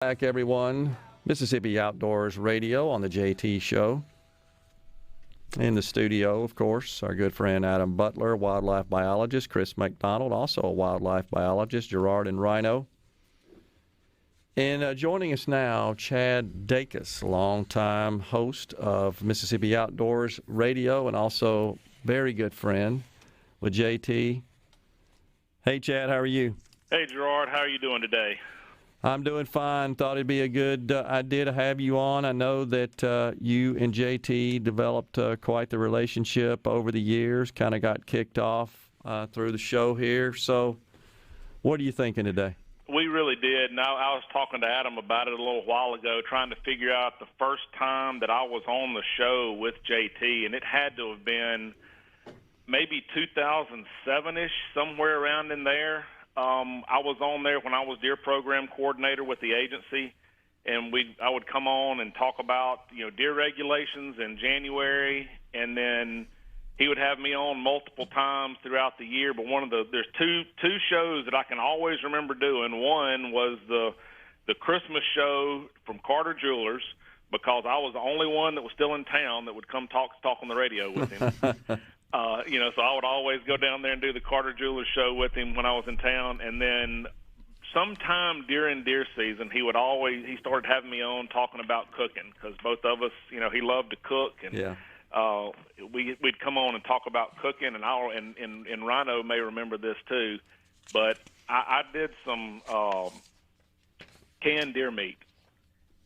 Back, everyone. Mississippi Outdoors Radio on the JT Show. In the studio, of course, our good friend Adam Butler, wildlife biologist, Chris McDonald, also a wildlife biologist, Gerard and Rhino. And joining us now, Chad Dacus, longtime host of Mississippi Outdoors Radio and also very good friend with JT. Hey, Chad, how are you? Hey, Gerard, how are you doing today? I'm doing fine. Thought it'd be a good idea to have you on. I know that you and JT developed quite the relationship over the years, kind of got kicked off through the show here. So what are you thinking today? We really did. And I was talking to Adam about it a little while ago, trying to figure out the first time that I was on the show with JT, and it had to have been maybe 2007-ish, somewhere around in there. I was on there when I was deer program coordinator with the agency, and I would come on and talk about deer regulations in January, and then he would have me on multiple times throughout the year. But there's two shows that I can always remember doing. One was the Christmas show from Carter Jewelers, because I was the only one that was still in town that would come talk on the radio with him. So I would always go down there and do the Carter Jewelers show with him when I was in town. And then sometime during deer season, he started having me on talking about cooking, because both of us, he loved to cook. And we'd come on and talk about cooking. And Rhino may remember this too, but I did some canned deer meat,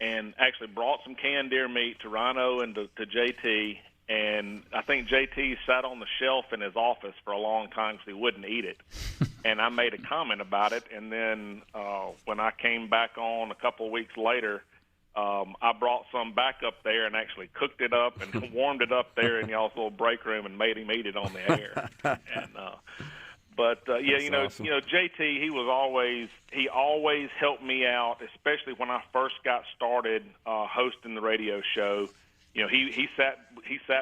and actually brought some canned deer meat to Rhino and to JT. And I think JT sat on the shelf in his office for a long time because he wouldn't eat it. And I made a comment about it. And then when I came back on a couple of weeks later, I brought some back up there and actually cooked it up and warmed it up there in y'all's little break room and made him eat it on the air. Awesome. JT, he always helped me out, especially when I first got started hosting the radio show. He sat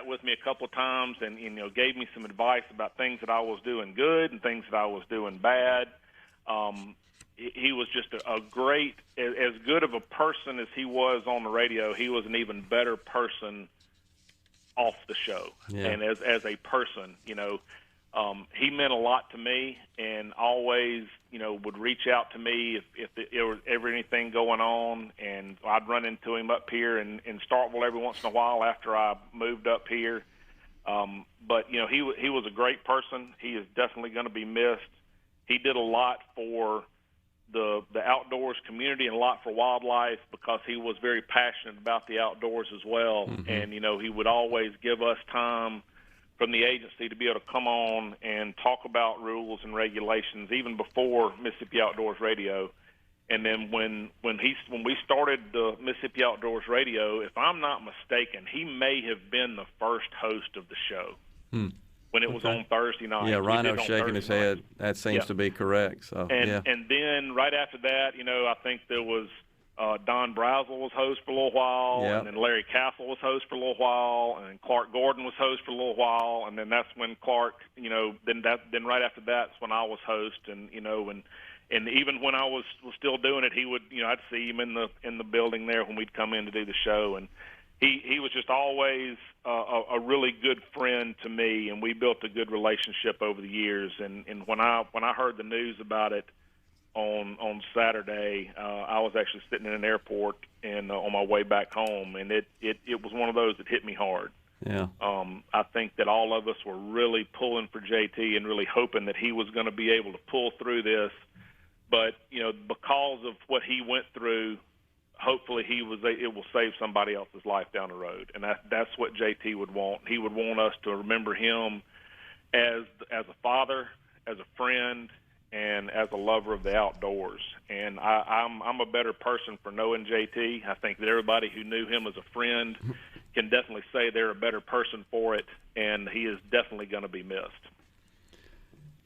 with me a couple of times and gave me some advice about things that I was doing good and things that I was doing bad. He was just a great, as good of a person as he was on the radio. He was an even better person off the show, and as a person, he meant a lot to me, and always would reach out to me if there was ever anything going on. And I'd run into him up here in Starkville every once in a while after I moved up here. But he was a great person. He is definitely going to be missed. He did a lot for the outdoors community and a lot for wildlife, because he was very passionate about the outdoors as well. Mm-hmm. And he would always give us time from the agency to be able to come on and talk about rules and regulations, even before Mississippi Outdoors Radio. And then when we started the Mississippi Outdoors Radio, if I'm not mistaken, he may have been the first host of the show when it was on Thursday night. Yeah, Rhino's shaking his head. That seems to be correct. So and then right after that, I think there was Don Brazel was host for a little while, and then Larry Castle was host for a little while, and then Clark Gordon was host for a little while, and then that's when Clark, then right after that's when I was host, and even when I was still doing it, he would, I'd see him in the building there when we'd come in to do the show, and he was just always a really good friend to me, and we built a good relationship over the years. And when I heard the news about it on Saturday, I was actually sitting in an airport and on my way back home, and it was one of those that hit me hard. Yeah. I think that all of us were really pulling for JT and really hoping that he was going to be able to pull through this. But because of what he went through, hopefully it will save somebody else's life down the road, and that's what JT would want. He would want us to remember him as a father, as a friend, and as a lover of the outdoors. And I'm a better person for knowing JT. I think that everybody who knew him as a friend can definitely say they're a better person for it, and he is definitely going to be missed.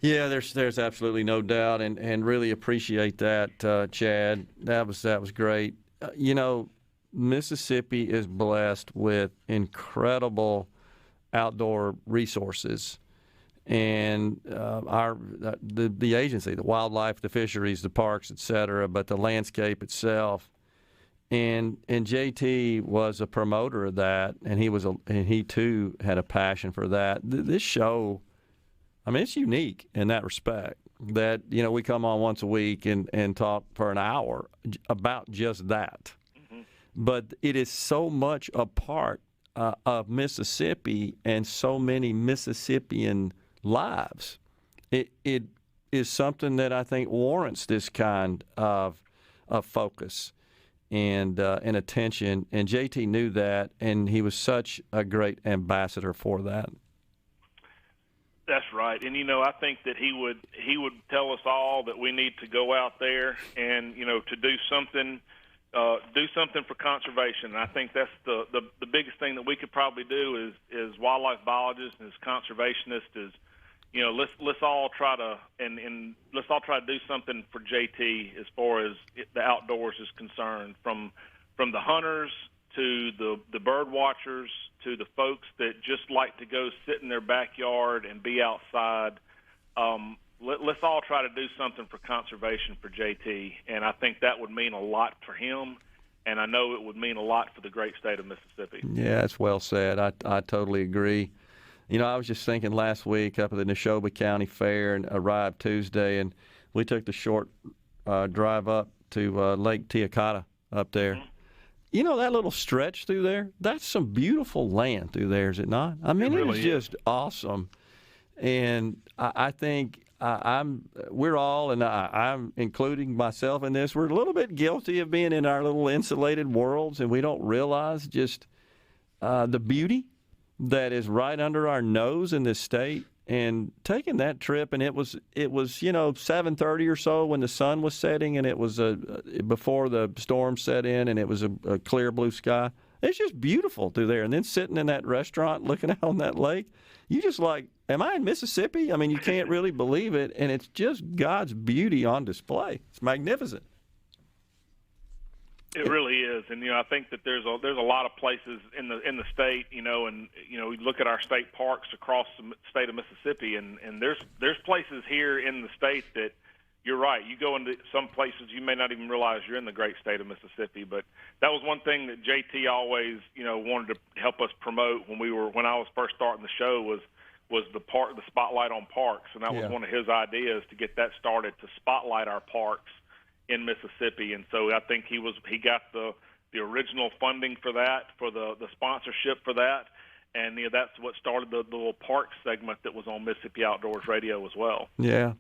Yeah, there's absolutely no doubt, and really appreciate that, Chad. That was great. Mississippi is blessed with incredible outdoor resources. And the agency, the wildlife, the fisheries, the parks, et cetera, but the landscape itself And JT was a promoter of that, and he too had a passion for that. This show, I mean, it's unique in that respect. That we come on once a week and talk for an hour about just that. Mm-hmm. But it is so much a part of Mississippi and so many Mississippian lives. It is something that I think warrants this kind of focus and attention. And JT knew that, and he was such a great ambassador for that. That's right, and I think that he would tell us all that we need to go out there and to do something for conservation. And I think that's the biggest thing that we could probably do is wildlife biologists and as conservationists is let's all try to let's all try to do something for JT as far as the outdoors is concerned, from the hunters to the bird watchers to the folks that just like to go sit in their backyard and be outside. Let's all try to do something for conservation for JT, and I think that would mean a lot for him, and I know it would mean a lot for the great state of Mississippi. Yeah, that's well said. I totally agree. I was just thinking last week up at the Neshoba County Fair and arrived Tuesday, and we took the short drive up to Lake Teocata up there. Mm-hmm. That little stretch through there, that's some beautiful land through there, is it not? I mean, it is just awesome. And I think we're all, and I'm including myself in this, we're a little bit guilty of being in our little insulated worlds, and we don't realize just the beauty that is right under our nose in this state. And taking that trip, and it was 7:30 or so when the sun was setting, and it was before the storm set in, and it was a clear blue sky. It's just beautiful through there. And then sitting in that restaurant looking out on that lake, you just like, am I in Mississippi? I mean, you can't really believe it, and it's just God's beauty on display. It's magnificent. It really is, and I think that there's a lot of places in the state, and we look at our state parks across the state of Mississippi, and there's places here in the state that you're right. You go into some places you may not even realize you're in the great state of Mississippi. But that was one thing that JT always wanted to help us promote when I was first starting the show was the spotlight on parks, and that was one of his ideas to get that started, to spotlight our parks in Mississippi. And so I think he got the original funding for that, for the sponsorship for that, and that's what started the little park segment that was on Mississippi Outdoors Radio as well. Yeah.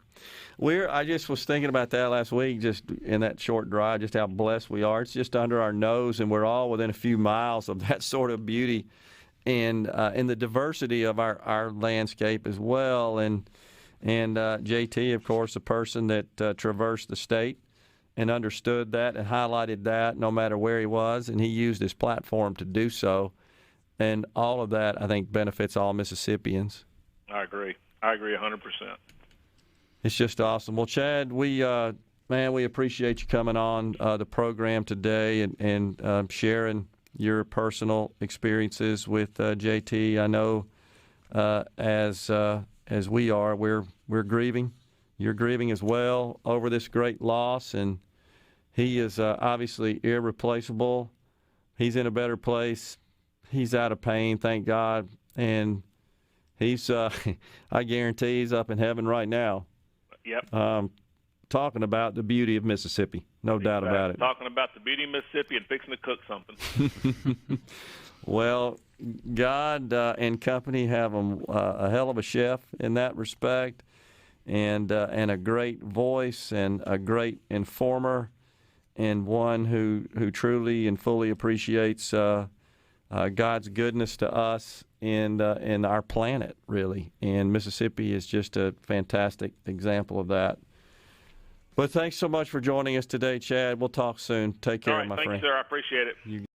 I just was thinking about that last week, just in that short drive, just how blessed we are. It's just under our nose, and we're all within a few miles of that sort of beauty and in the diversity of our landscape as well. And JT, of course, a person that traversed the state and understood that and highlighted that no matter where he was, and he used his platform to do so. And all of that, I think, benefits all Mississippians. I agree 100%. It's just awesome. Well, Chad, we appreciate you coming on the program today and sharing your personal experiences with JT. I know as we are, we're grieving. You're grieving as well over this great loss, and he is obviously irreplaceable. He's in a better place. He's out of pain, thank God, and he's I guarantee he's up in heaven right now. Yep. Talking about the beauty of Mississippi, no doubt about it. Talking about the beauty of Mississippi and fixing to cook something. Well, God and company have a hell of a chef in that respect, and a great voice and a great informer, and one who truly and fully appreciates God's goodness to us and our planet, really. And Mississippi is just a fantastic example of that. But thanks so much for joining us today, Chad. We'll talk soon. Take care, all right, my thank friend. You, sir. I appreciate it.